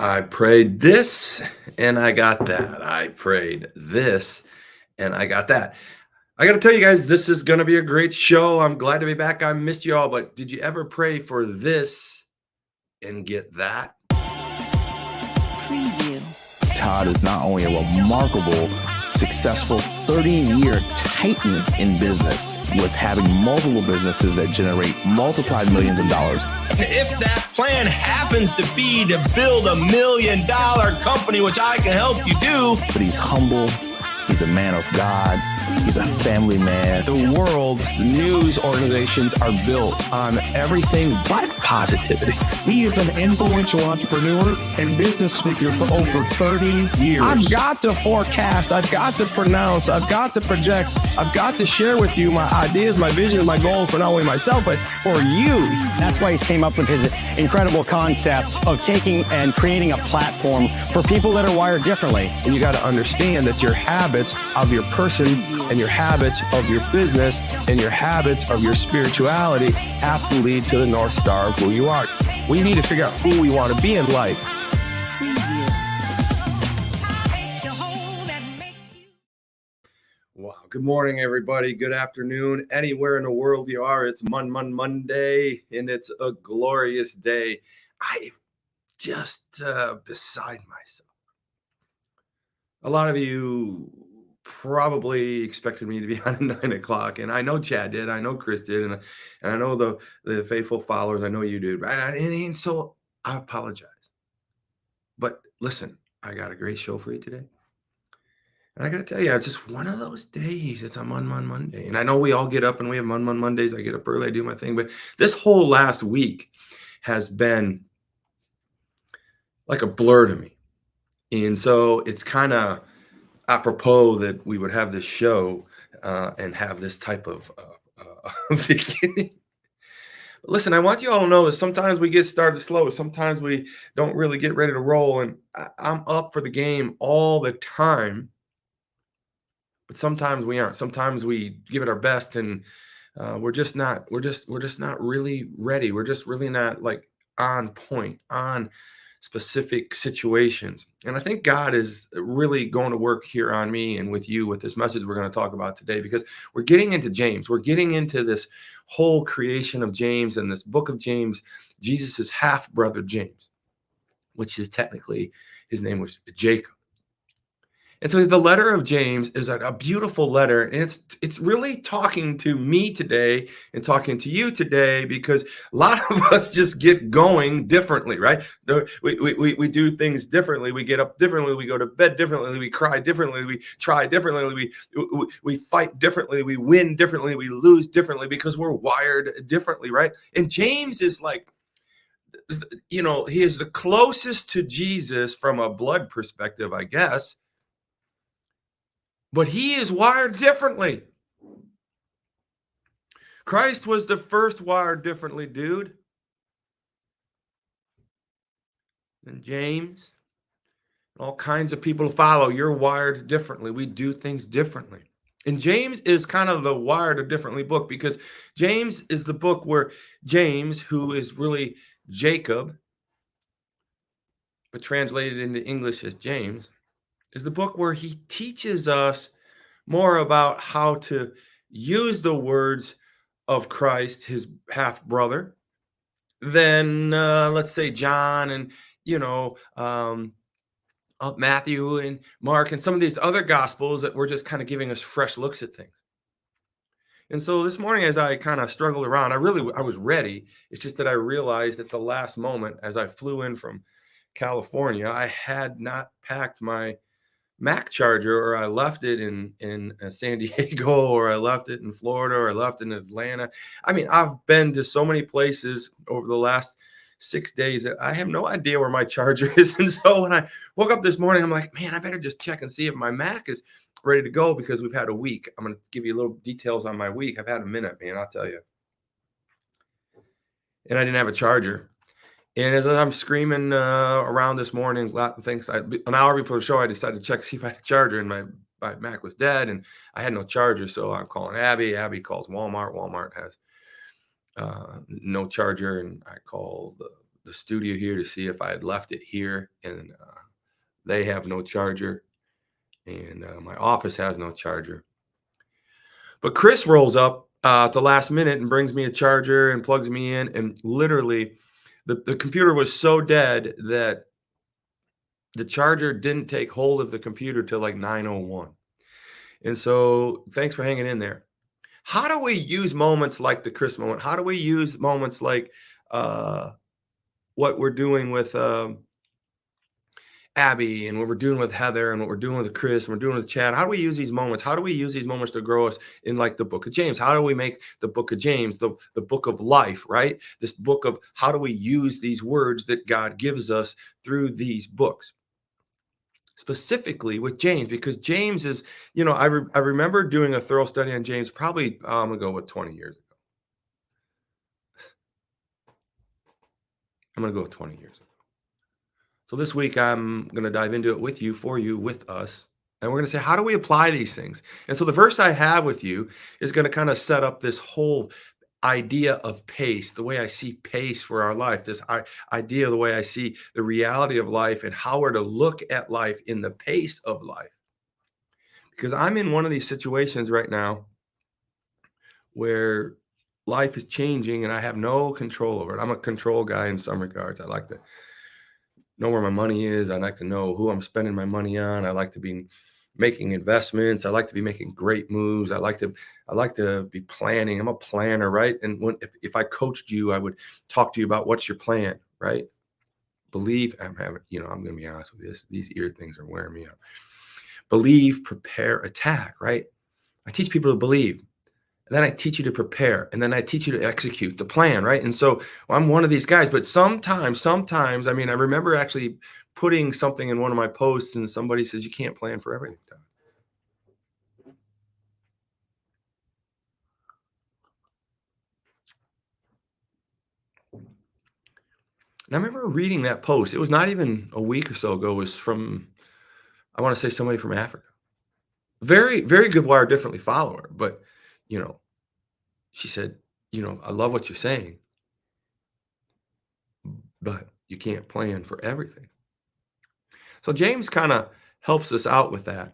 I prayed this and I got that. I prayed this and I got that. I got to tell you guys, this is going to be a great show. I'm glad to be back. I missed you all, but did you ever pray for this and get that? Preview. Todd is not only a remarkable, successful 30-year titan in business with having multiple businesses that generate multiplied millions of dollars. And if that plan happens to be to build $1 million company, which I can help you do. But he's humble. He's a man of God. He's a family man. The world's news organizations are built on everything but positivity. He is an influential entrepreneur and business speaker for over 30 years. I've got to forecast. I've got to pronounce. I've got to project. I've got to share with you my ideas, my vision, my goals for not only myself, but for you. That's why he's came up with his incredible concept of taking and creating a platform for people that are wired differently. And you got to understand that your habits of your person and your habits of your business and your habits of your spirituality have to lead to the North Star of who you are. We need to figure out who we want to be in life. Wow. Good morning, everybody. Good afternoon. Anywhere in the world you are, it's Monday, and it's a glorious day. I'm just beside myself. A lot of you probably expected me to be on at 9 o'clock, and I know Chad did. I know Chris did, and I know the faithful followers. I know you did, right? And so I apologize. But listen, I got a great show for you today. And I got to tell you, it's just one of those days. It's a Monday. And I know we all get up and we have Mondays. I get up early, I do my thing. But this whole last week has been like a blur to me. And so it's kind of apropos that we would have this show and have this type of beginning. Listen, I want you all to know that sometimes we get started slow. Sometimes we don't really get ready to roll. And I'm up for the game all the time. But sometimes we aren't. Sometimes we give it our best, and we're just not really ready. We're just really not like on point, on specific situations. And I think God is really going to work here on me and with you with this message we're going to talk about today, because we're getting into James. We're getting into this whole creation of James and this book of James, Jesus's half brother James, which is technically his name was Jacob. And so the letter of James is a beautiful letter, and it's really talking to me today and talking to you today, because a lot of us just get going differently, right? We do things differently. We get up differently. We go to bed differently. We cry differently. We try differently. We fight differently. We win differently. We lose differently because we're wired differently, right? And James is like, he is the closest to Jesus from a blood perspective, I guess. But he is wired differently. Christ was the first wired differently dude. And James, all kinds of people follow. You're wired differently. We do things differently. And James is kind of the wired differently book, because James is the book where James, who is really Jacob, but translated into English as James, is the book where he teaches us more about how to use the words of Christ, his half brother, than let's say John and Matthew and Mark and some of these other gospels that were just kind of giving us fresh looks at things. And so this morning, as I kind of struggled around, I was ready. It's just that I realized at the last moment, as I flew in from California, I had not packed my Mac charger, or I left it in San Diego, or I left it in Florida, or I left it in Atlanta. I mean, I've been to so many places over the last 6 days that I have no idea where my charger is. And so when I woke up this morning, I'm like, man, I better just check and see if my Mac is ready to go, because we've had a week. I'm going to give you a little details on my week. I've had a minute, man, I'll tell you. And I didn't have a charger. And as I'm screaming around this morning, an hour before the show, I decided to check, see if I had a charger, and my Mac was dead, and I had no charger. So I'm calling Abby. Abby calls Walmart. Walmart has no charger, and I call the the studio here to see if I had left it here, and they have no charger, and my office has no charger. But Chris rolls up at the last minute and brings me a charger and plugs me in, and literally the computer was so dead that the charger didn't take hold of the computer till like 9:01. And so thanks for hanging in there. How do we use moments like the Chris moment? How do we use moments like what we're doing with Abby, and what we're doing with Heather, and what we're doing with Chris, and we're doing with Chad? How do we use these moments? How do we use these moments to grow us in like the book of James? How do we make the book of James the book of life, right? This book of how do we use these words that God gives us through these books? Specifically with James, because James is, I remember doing a thorough study on James probably, I'm going to go with 20 years ago. I'm going to go with 20 years ago. So this week, I'm going to dive into it with you, for you, with us. And we're going to say, how do we apply these things? And so the verse I have with you is going to kind of set up this whole idea of pace, the way I see pace for our life, this idea of the way I see the reality of life and how we're to look at life in the pace of life. Because I'm in one of these situations right now where life is changing and I have no control over it. I'm a control guy in some regards. I like to know where my money is. I like to know who I'm spending my money on. I like to be making investments. I like to be making great moves. I like to be planning. I'm a planner, right? And if I coached you, I would talk to you about what's your plan, right? Believe. I'm going to be honest with this. These ear things are wearing me out. Believe, prepare, attack, right? I teach people to believe. And then I teach you to prepare, and then I teach you to execute the plan, right? And so I'm one of these guys, but sometimes, I remember actually putting something in one of my posts and somebody says, you can't plan for everything, Todd. And I remember reading that post. It was not even a week or so ago. It was from, I want to say, somebody from Africa. Very, very good Wired Differently follower, but, she said, I love what you're saying, but you can't plan for everything. So James kind of helps us out with that.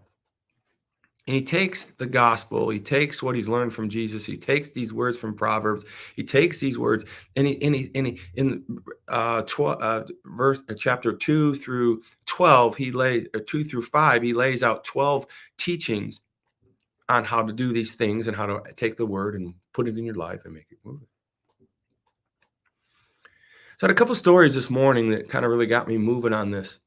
And he takes the gospel, he takes what he's learned from Jesus, he takes these words from Proverbs, he takes these words, and chapter 2 through 12, 2 through 5, he lays out 12 teachings on how to do these things and how to take the word and put it in your life and make it move. So I had a couple stories this morning that kind of really got me moving on this.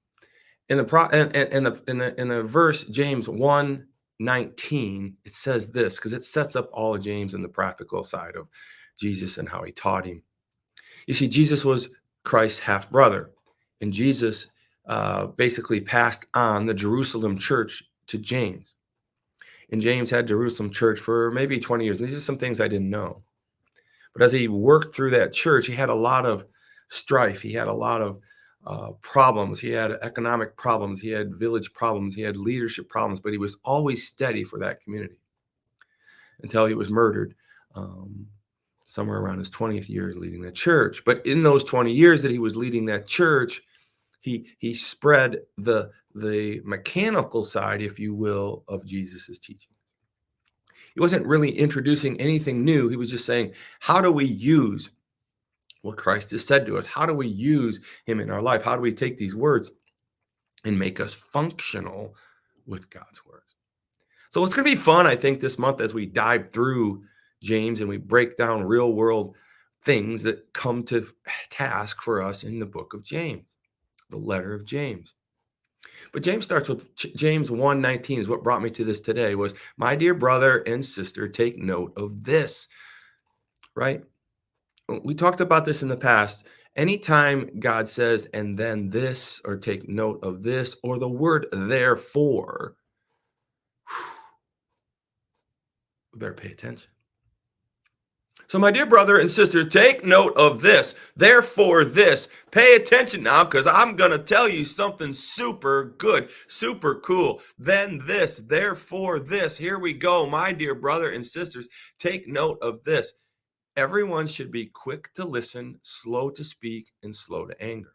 In the verse James 1:19, it says this, because it sets up all of James and the practical side of Jesus and how he taught him. You see, Jesus was Christ's half brother, and Jesus basically passed on the Jerusalem church to James. And James had Jerusalem church for maybe 20 years. These are some things I didn't know. But as he worked through that church, he had a lot of strife. He had a lot of problems. He had economic problems. He had village problems. He had leadership problems. But he was always steady for that community until he was murdered somewhere around his 20th year leading the church. But in those 20 years that he was leading that church, he spread the mechanical side, if you will, of Jesus's teaching. He wasn't really introducing anything new. He was just saying, how do we use what Christ has said to us? How do we use him in our life? How do we take these words and make us functional with God's words? So it's going to be fun, I think, this month as we dive through James and we break down real world things that come to task for us in the book of James. The letter of James. But James starts with James 1:19 is what brought me to this today, was, my dear brother and sister, take note of this, right? We talked about this in the past. Anytime God says, and then this, or take note of this, or the word therefore, we better pay attention. So my dear brother and sister, take note of this. Therefore this. Pay attention now, because I'm going to tell you something super good, super cool. Then this, therefore this. Here we go. My dear brother and sisters, take note of this. Everyone should be quick to listen, slow to speak, and slow to anger.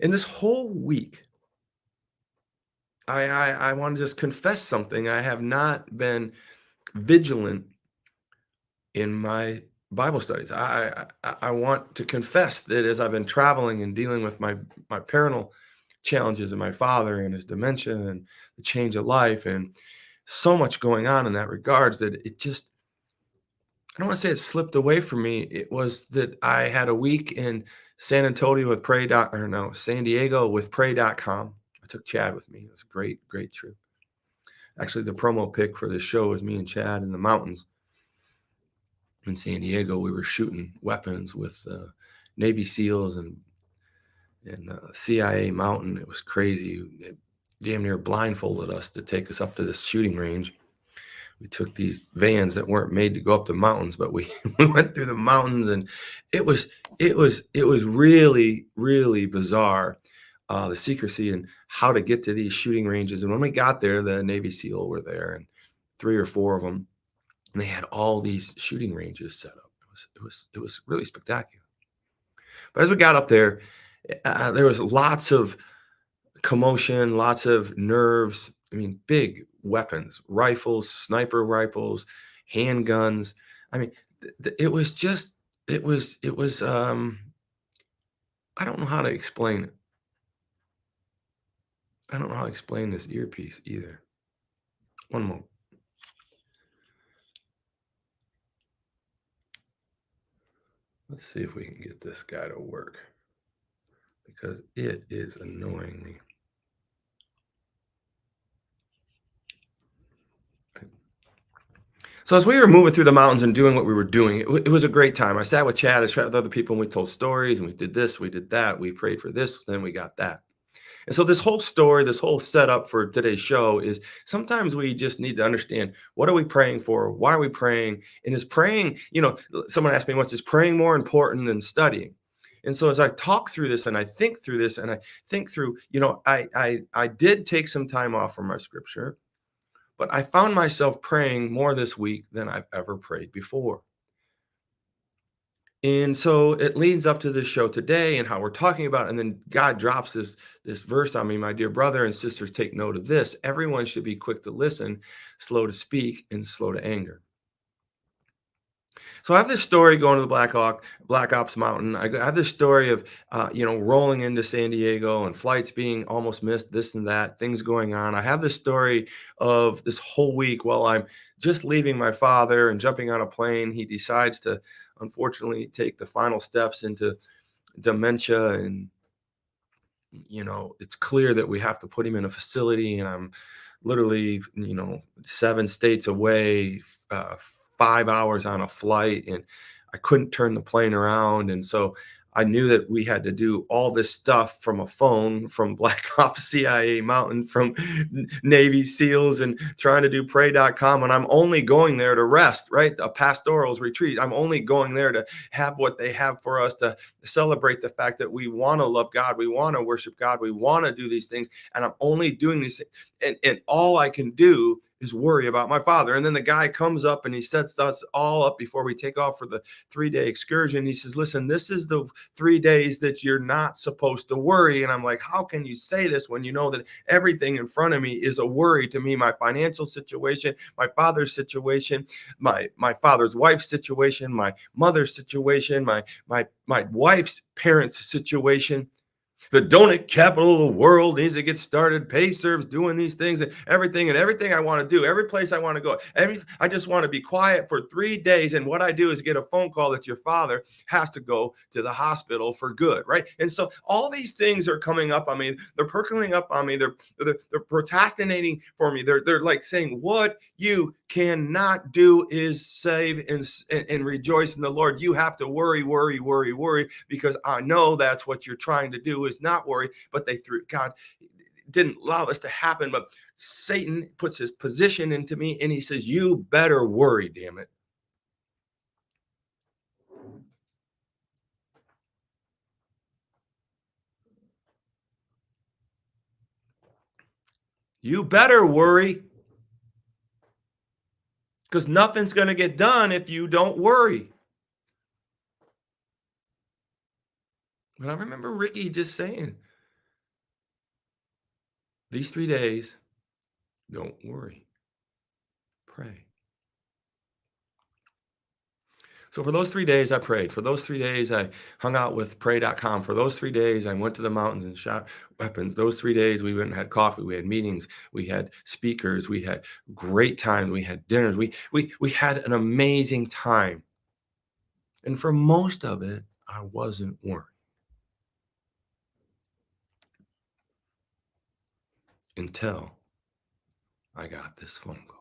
In this whole week, I want to just confess something. I have not been vigilant in my Bible studies. I want to confess that as I've been traveling and dealing with my parental challenges and my father and his dementia and the change of life and so much going on in that regards, that it just, I don't want to say it slipped away from me. It was that I had a week in San Antonio with San Diego with Pray.com. I took Chad with me. It was a great, great trip. Actually, the promo pic for this show was me and Chad in the mountains in San Diego. We were shooting weapons with Navy SEALs and CIA mountain. It was crazy. It damn near blindfolded us to take us up to this shooting range. We took these vans that weren't made to go up the mountains, but we went through the mountains, and it was really, really bizarre. The secrecy and how to get to these shooting ranges. And when we got there, the Navy SEAL were there, and 3 or 4 of them, and they had all these shooting ranges set up. It was really spectacular. But as we got up there was lots of commotion, lots of nerves. I mean, big weapons, rifles, sniper rifles, handguns. I mean, it was just, it was, I don't know how to explain it. I don't know how to explain this earpiece either. One moment. Let's see if we can get this guy to work, because it is annoying me. So as we were moving through the mountains and doing what we were doing, it was a great time. I sat with Chad, I sat with other people, and we told stories, and we did this, we did that, we prayed for this, then we got that. And so this whole story, this whole setup for today's show is sometimes we just need to understand, what are we praying for? Why are we praying? And is praying, someone asked me once, is praying more important than studying? And so as I talk through this and I think through this and I think through, I did take some time off from my scripture, but I found myself praying more this week than I've ever prayed before. And so it leads up to this show today and how we're talking about it. And then God drops this verse on me: my dear brother and sisters, take note of this. Everyone should be quick to listen, slow to speak, and slow to anger. So I have this story going to the Black Ops Mountain. I have this story of, rolling into San Diego and flights being almost missed, this and that, things going on. I have this story of this whole week while I'm just leaving my father and jumping on a plane. He decides to, unfortunately, take the final steps into dementia. And, it's clear that we have to put him in a facility. And I'm literally, 7 states away, 5 hours on a flight, and I couldn't turn the plane around. And so I knew that we had to do all this stuff from a phone, from Black Ops CIA Mountain, from Navy SEALs, and trying to do pray.com. And I'm only going there to rest, right? A pastoral's retreat. I'm only going there to have what they have for us, to celebrate the fact that we want to love God. We want to worship God. We want to do these things. And I'm only doing these things. And all I can do is worry about my father. And then the guy comes up and he sets us all up before we take off for the 3-day excursion. He says, listen, this is the 3 days that you're not supposed to worry. And I'm like, how can you say this when you know that everything in front of me is a worry to me? My financial situation, my father's situation, my father's wife's situation, my mother's situation, my wife's parents' situation. The donut capital of the world needs to get started. Payserve's doing these things and everything I want to do, every place I want to go. I just want to be quiet for 3 days. And what I do is get a phone call that your father has to go to the hospital for good, right? And so all these things are coming up on me. They're percolating up on me. They're procrastinating for me. They're like saying, what you cannot do is save and rejoice in the Lord. You have to worry, because I know that's what you're trying to do, is not worry. But God didn't allow this to happen. But Satan puts his position into me and he says, you better worry, damn it. You better worry. because nothing's going to get done if you don't worry. But I remember Ricky just saying, these 3 days, don't worry, pray. So for those 3 days, I prayed. For those 3 days, I hung out with pray.com. For those 3 days, I went to the mountains and shot weapons. Those 3 days, we went and had coffee. We had meetings. We had speakers. We had great time. We had dinners. We had an amazing time. And for most of it, I wasn't worried. Until I got this phone call.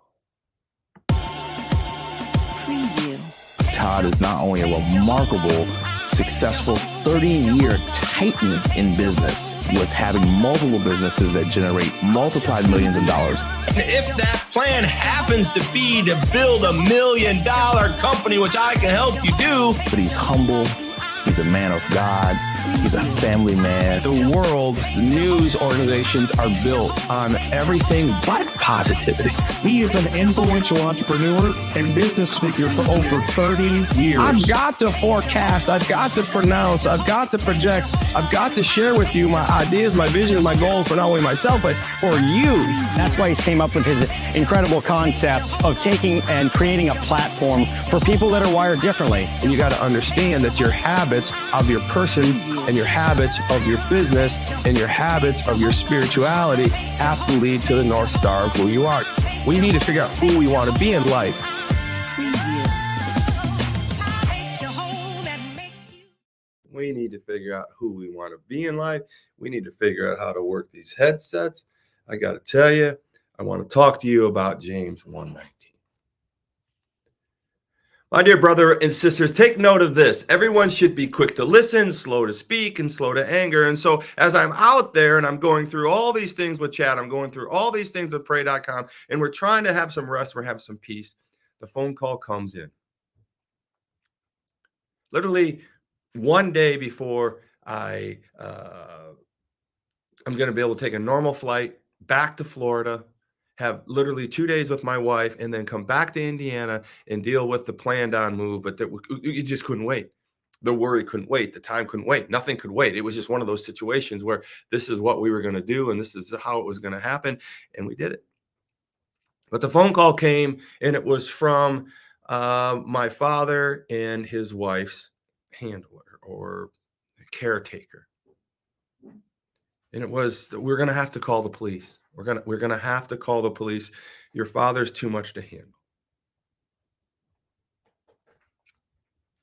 Preview. Todd is not only a remarkable, successful 30-year titan in business with having multiple businesses that generate multiplied millions of dollars. And if that plan happens to be to build $1 million company, which I can help you do, But he's humble. He's a man of God. He's a family man. the world's news organizations are built on everything but positivity. He is an influential entrepreneur and business speaker for over 30 years. I've got to forecast. I've got to pronounce. I've got to project. I've got to share with you my ideas, my vision, my goals for not only myself, but for you. That's why he's came up with his incredible concept of taking and creating a platform for people that are wired differently. And you got to understand that your habits of your person and your habits of your business and your habits of your spirituality have to lead to the North Star of who you are. We need to figure out who we want to be in life. We need to figure out who we want to be in life. We need to figure out how to work these headsets. I got to tell you, I want to talk to you about James 1:19. My dear brother and sisters, take note of this. Everyone should be quick to listen, slow to speak, and slow to anger. And so as I'm out there and I'm going through all these things with chat, I'm going through all these things with pray.com, and we're trying to have some rest, we're having some peace. The phone call comes in. Literally one day before I'm going to be able to take a normal flight back to Florida, have literally 2 days with my wife, and then come back to Indiana and deal with the planned on move. But it just couldn't wait. The worry couldn't wait. The time couldn't wait. Nothing could wait. It was just one of those situations where this is what we were going to do, and this is how it was going to happen. And we did it. But the phone call came, and it was from my father and his wife's handler or caretaker. And it was, we're going to have to call the police. We're going to have to call the police. Your father's too much to handle.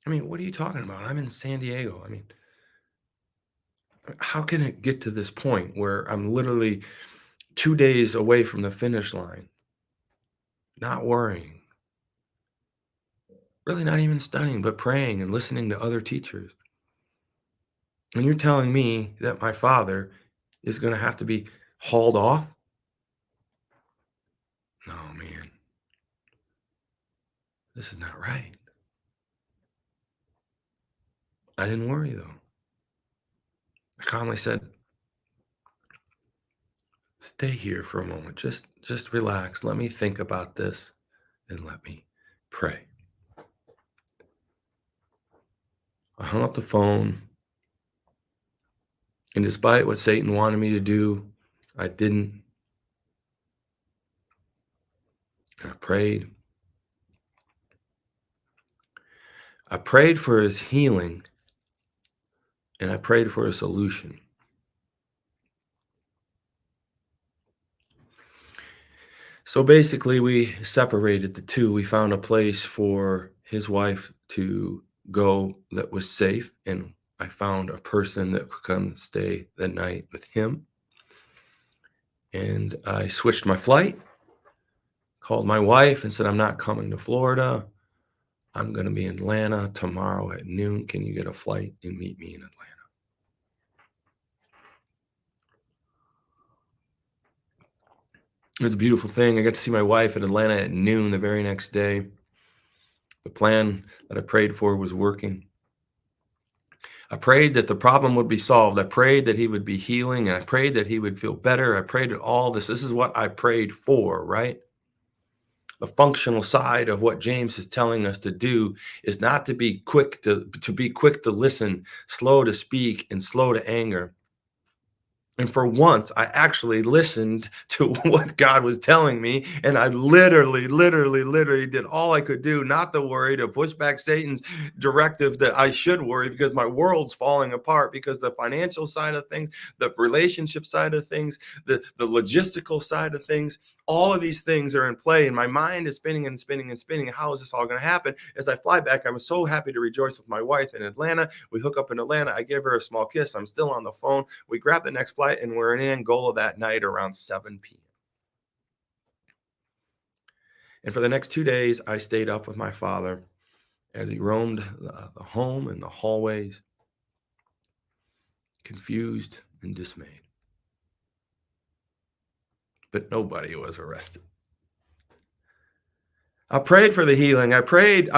I mean, what are you talking about? I'm in San Diego. I mean, how can it get to this point where I'm literally 2 days away from the finish line, not worrying, really not even studying, but praying and listening to other teachers? And you're telling me that my father is going to have to be hauled off? No, man. This is not right. I didn't worry, though. I calmly said, stay here for a moment. Just relax. Let me think about this and let me pray. I hung up the phone. And despite what Satan wanted me to do, I didn't. I prayed. I prayed for his healing, and I prayed for a solution. So basically, we separated the two. We found a place for his wife to go that was safe, and I found a person that could come stay the night with him. And I switched my flight, called my wife and said, I'm not coming to Florida. I'm going to be in Atlanta tomorrow at noon. Can you get a flight and meet me in Atlanta? It was a beautiful thing. I got to see my wife in Atlanta at noon the very next day. The plan that I prayed for was working. I prayed that the problem would be solved. I prayed that he would be healing, and I prayed that he would feel better. I prayed that all this. This is what I prayed for, right? The functional side of what James is telling us to do is not to be quick to be quick to listen, slow to speak, and slow to anger. And for once, I actually listened to what God was telling me. And I literally did all I could do not to worry, to push back Satan's directive that I should worry because my world's falling apart, because the financial side of things, the relationship side of things, the logistical side of things, all of these things are in play. And my mind is spinning and spinning and spinning. How is this all going to happen? As I fly back, I'm so happy to rejoice with my wife in Atlanta. We hook up in Atlanta. I give her a small kiss. I'm still on the phone. We grab the next flight and we're in Angola that night around 7 p.m. And for the next 2 days, I stayed up with my father as he roamed the home and the hallways, confused and dismayed. But nobody was arrested. I prayed for the healing. I prayed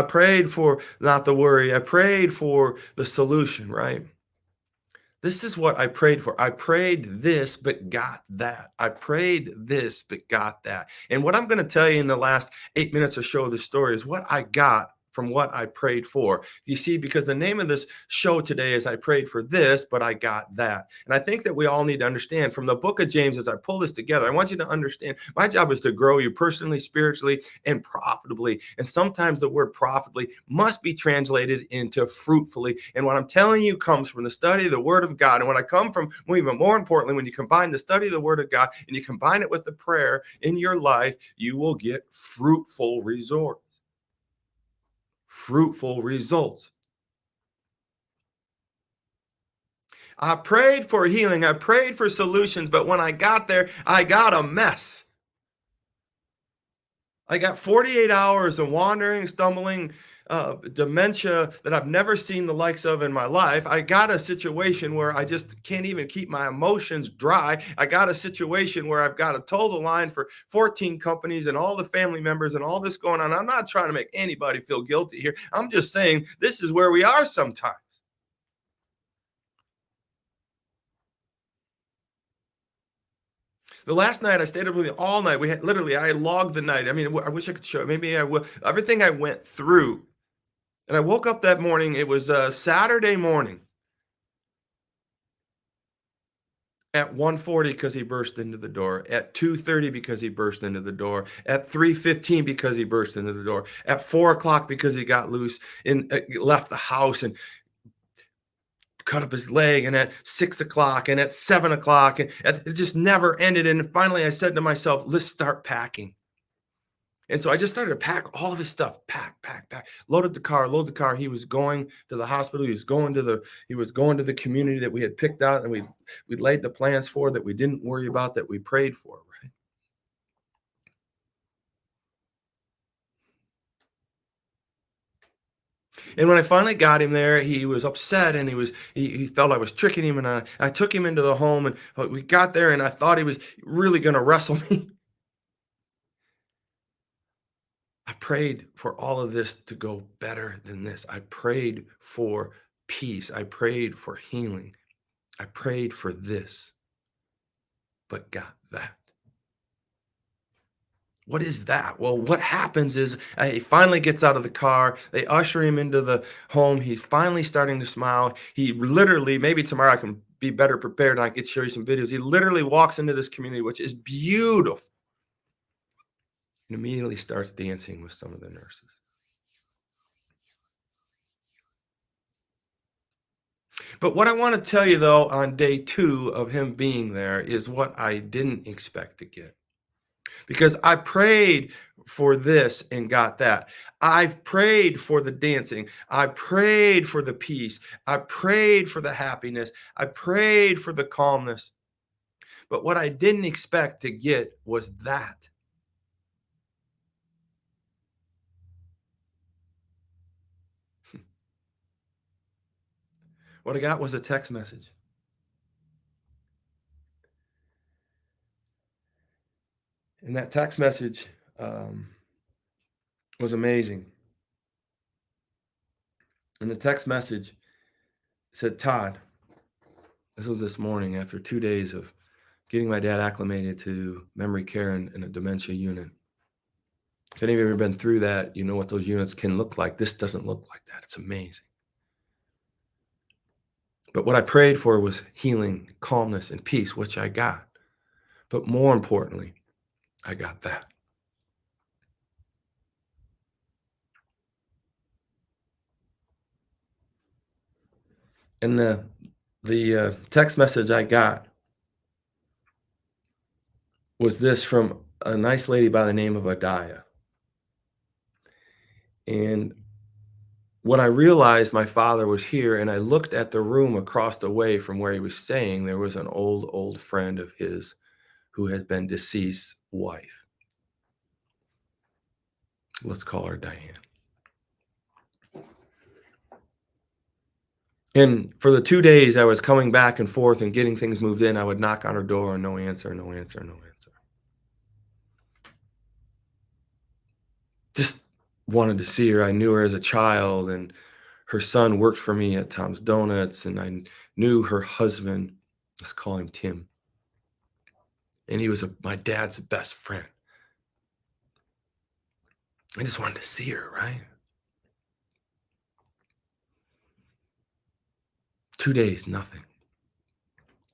for not to worry. I prayed for the solution, right? This is what I prayed for. I prayed this, but got that. I prayed this, but got that. And what I'm going to tell you in the last 8 minutes or so of the story is what I got from what I prayed for. You see, because the name of this show today is I prayed for this, but I got that. And I think that we all need to understand from the book of James, as I pull this together, I want you to understand my job is to grow you personally, spiritually, and profitably. And sometimes the word profitably must be translated into fruitfully. And what I'm telling you comes from the study of the word of God. And when I come from, well, even more importantly, when you combine the study of the word of God and you combine it with the prayer in your life, you will get fruitful results. Fruitful results. I prayed for healing. I prayed for solutions, but when I got there, I got a mess. I got 48 hours of wandering, stumbling, dementia that I've never seen the likes of in my life. I got a situation where I just can't even keep my emotions dry. I got a situation where I've got to toe the line for 14 companies and all the family members and all this going on. I'm not trying to make anybody feel guilty here. I'm just saying this is where we are sometimes. The last night I stayed up with you all night. We had literally, I logged the night. I mean, I wish I could show it. Maybe I will. Everything I went through. And I woke up that morning. It was a Saturday morning at 1:40 because he burst into the door, at 2:30 because he burst into the door, at 3:15 because he burst into the door, at 4 o'clock because he got loose and left the house and cut up his leg, and at 6 o'clock and at 7 o'clock, and it just never ended. And finally I said to myself, let's start packing. And so I just started to pack all of his stuff, pack, load the car. He was going to the hospital. He was going to the community that we had picked out and we laid the plans for, that we didn't worry about, that we prayed for, right? And when I finally got him there, he was upset and he felt I was tricking him. And I took him into the home and we got there and I thought he was really going to wrestle me. I prayed for all of this to go better than this. I prayed for peace. I prayed for healing. I prayed for this, but got that. What is that? Well, what happens is he finally gets out of the car. They usher him into the home. He's finally starting to smile. He literally, maybe tomorrow I can be better prepared and I could show you some videos. He literally walks into this community, which is beautiful, and immediately starts dancing with some of the nurses. But what I want to tell you, though, on day 2 of him being there is what I didn't expect to get. Because I prayed for this and got that. I prayed for the dancing. I prayed for the peace. I prayed for the happiness. I prayed for the calmness. But what I didn't expect to get was that. What I got was a text message. And that text message was amazing. And the text message said, Todd, this was this morning after 2 days of getting my dad acclimated to memory care and a dementia unit. If any of you have ever been through that, you know what those units can look like. This doesn't look like that. It's amazing. But what I prayed for was healing, calmness, and peace, which I got. But more importantly, I got that. And the text message I got was this from a nice lady by the name of Adiah. And when I realized my father was here and I looked at the room across the way from where he was staying, there was an old friend of his who had been deceased's wife. Let's call her Diane. And for the 2 days I was coming back and forth and getting things moved in, I would knock on her door and no answer, no answer, no answer. Just wanted to see her. I knew her as a child, and her son worked for me at Tom's Donuts, and I knew her husband. Let's call him Tim. And he was my dad's best friend. I just wanted to see her, right? 2 days, nothing.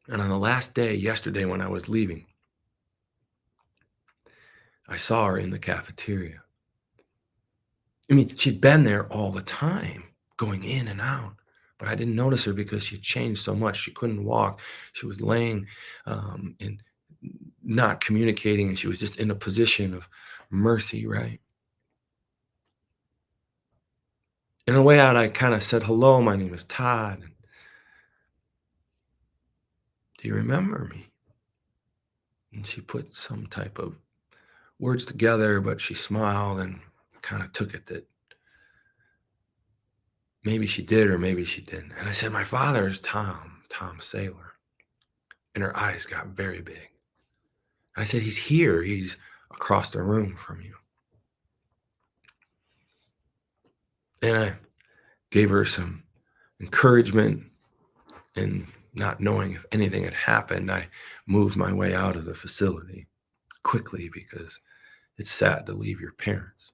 And on the last day, yesterday, when I was leaving, I saw her in the cafeteria. I mean, she'd been there all the time, going in and out, but I didn't notice her because she changed so much. She couldn't walk. She was laying and not communicating, and she was just in a position of mercy, right? In a way out, I kind of said, hello, my name is Todd. Do you remember me? And she put some type of words together, but she smiled and kind of took it that maybe she did or maybe she didn't. And I said, my father is Tom Saylor. And her eyes got very big. And I said, he's here. He's across the room from you. And I gave her some encouragement, and not knowing if anything had happened, I moved my way out of the facility quickly because it's sad to leave your parents.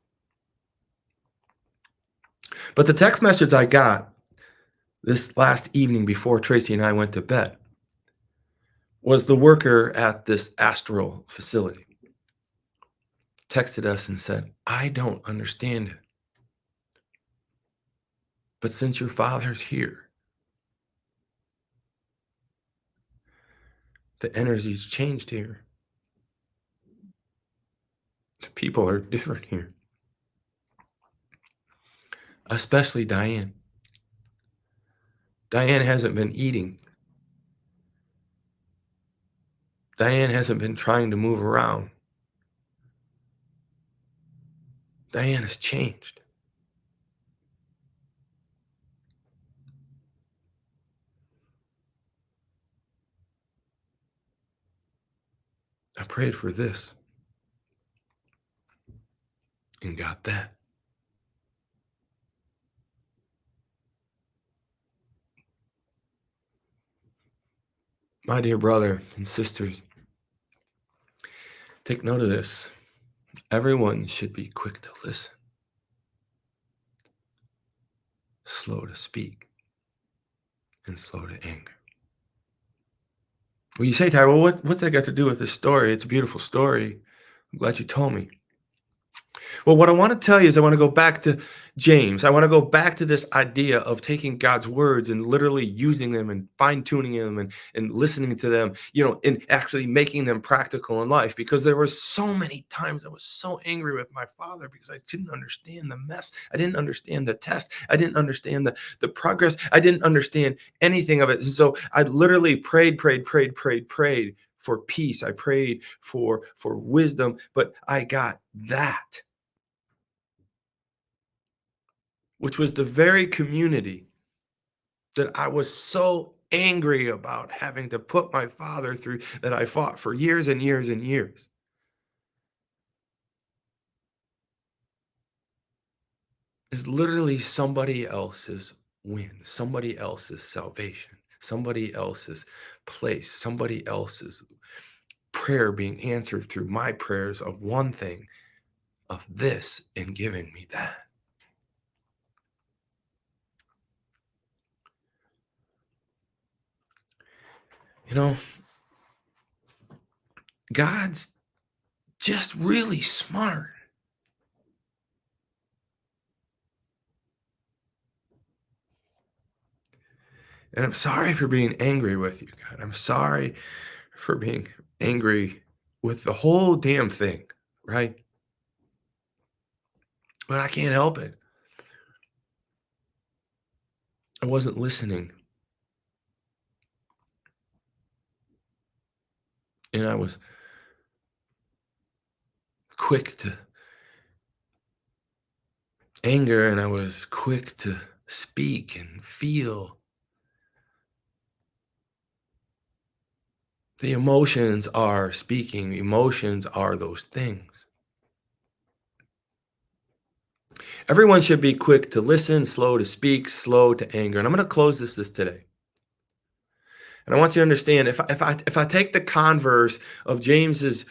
But the text message I got this last evening before Tracy and I went to bed was the worker at this astral facility. Texted us and said, I don't understand it, but since your father's here, the energy's changed here. The people are different here. Especially Diane. Diane hasn't been eating. Diane hasn't been trying to move around. Diane has changed. I prayed for this and got that. My dear brother and sisters, take note of this. Everyone should be quick to listen, slow to speak, and slow to anger. Well, you say, Ty, well, what's that got to do with this story? It's a beautiful story. I'm glad you told me. Well, what I want to tell you is I want to go back to James. I want to go back to this idea of taking God's words and literally using them and fine-tuning them and listening to them, and actually making them practical in life. Because there were so many times I was so angry with my father because I didn't understand the mess. I didn't understand the test. I didn't understand the progress. I didn't understand anything of it. And so I literally prayed for peace. I prayed for wisdom, but I got that, which was the very community that I was so angry about having to put my father through, that I fought for years and years and years. Is literally somebody else's win, somebody else's salvation, somebody else's place, somebody else's prayer being answered through my prayers of one thing, of this and giving me that. You know, God's just really smart. And I'm sorry for being angry with you, God. I'm sorry for being angry with the whole damn thing, right? But I can't help it. I wasn't listening. And I was quick to anger, and I was quick to speak and feel. The emotions are speaking. Emotions are those things. Everyone should be quick to listen, slow to speak, slow to anger. And I'm going to close this today. And I want you to understand, if I take the converse of James's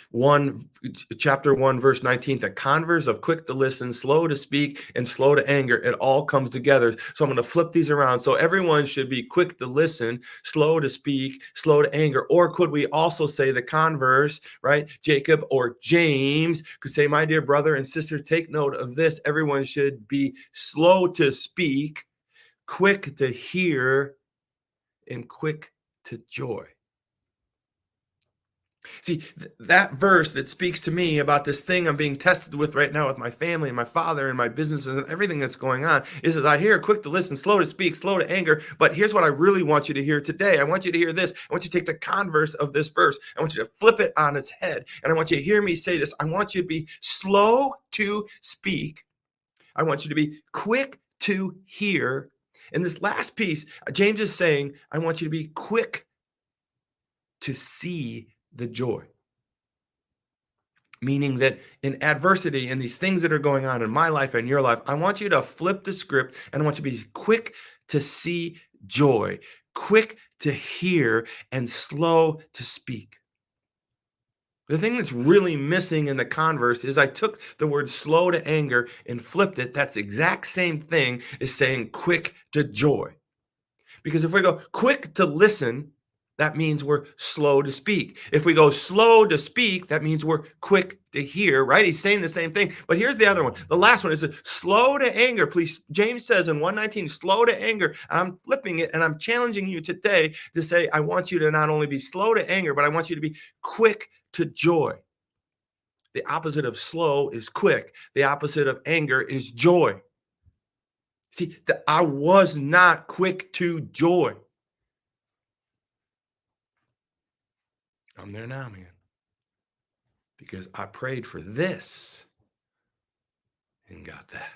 chapter 1, verse 19, the converse of quick to listen, slow to speak, and slow to anger, it all comes together. So I'm going to flip these around. So everyone should be quick to listen, slow to speak, slow to anger. Or could we also say the converse, right? Jacob or James could say, my dear brother and sister, take note of this. Everyone should be slow to speak, quick to hear, and quick to joy. See, that verse that speaks to me about this thing I'm being tested with right now with my family and my father and my businesses and everything that's going on is as I hear quick to listen, slow to speak, slow to anger. But here's what I really want you to hear today. I want you to hear this. I want you to take the converse of this verse. I want you to flip it on its head. And I want you to hear me say this. I want you to be slow to speak. I want you to be quick to hear. And this last piece, James is saying, I want you to be quick to see the joy. Meaning that in adversity and these things that are going on in my life and your life, I want you to flip the script and I want you to be quick to see joy, quick to hear, and slow to speak. The thing that's really missing in the converse is I took the word slow to anger and flipped it. That's the exact same thing as saying quick to joy. Because if we go quick to listen, that means we're slow to speak. If we go slow to speak, that means we're quick to hear, right? He's saying the same thing. But here's the other one. The last one is slow to anger. Please, James says in 119, slow to anger. I'm flipping it and I'm challenging you today to say, I want you to not only be slow to anger, but I want you to be quick to joy. The opposite of slow is quick. The opposite of anger is joy. See, I was not quick to joy. I'm there now, man. Because I prayed for this and got that.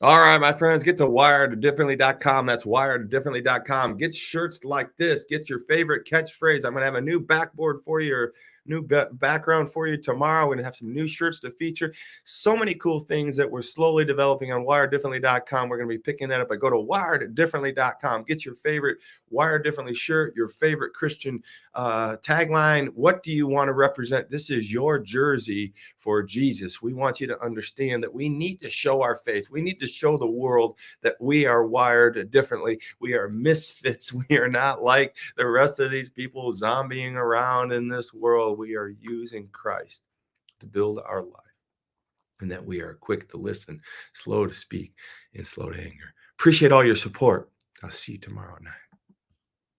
All right, my friends, get to wiredifferently.com. That's wiredifferently.com. Get shirts like this. Get your favorite catchphrase. I'm going to have a new backboard for you, or new background for you tomorrow. We're going to have some new shirts to feature. So many cool things that we're slowly developing on wiredifferently.com. We're going to be picking that up. I go to wiredifferently.com. Get your favorite Wired Differently shirt, your favorite Christian tagline. What do you want to represent? This is your jersey for Jesus. We want you to understand that we need to show our faith. We need to show the world that we are wired differently. We are misfits. We are not like the rest of these people zombieing around in this world. We are using Christ to build our life, and that we are quick to listen, slow to speak, and slow to anger. Appreciate all your support. I'll see you tomorrow night.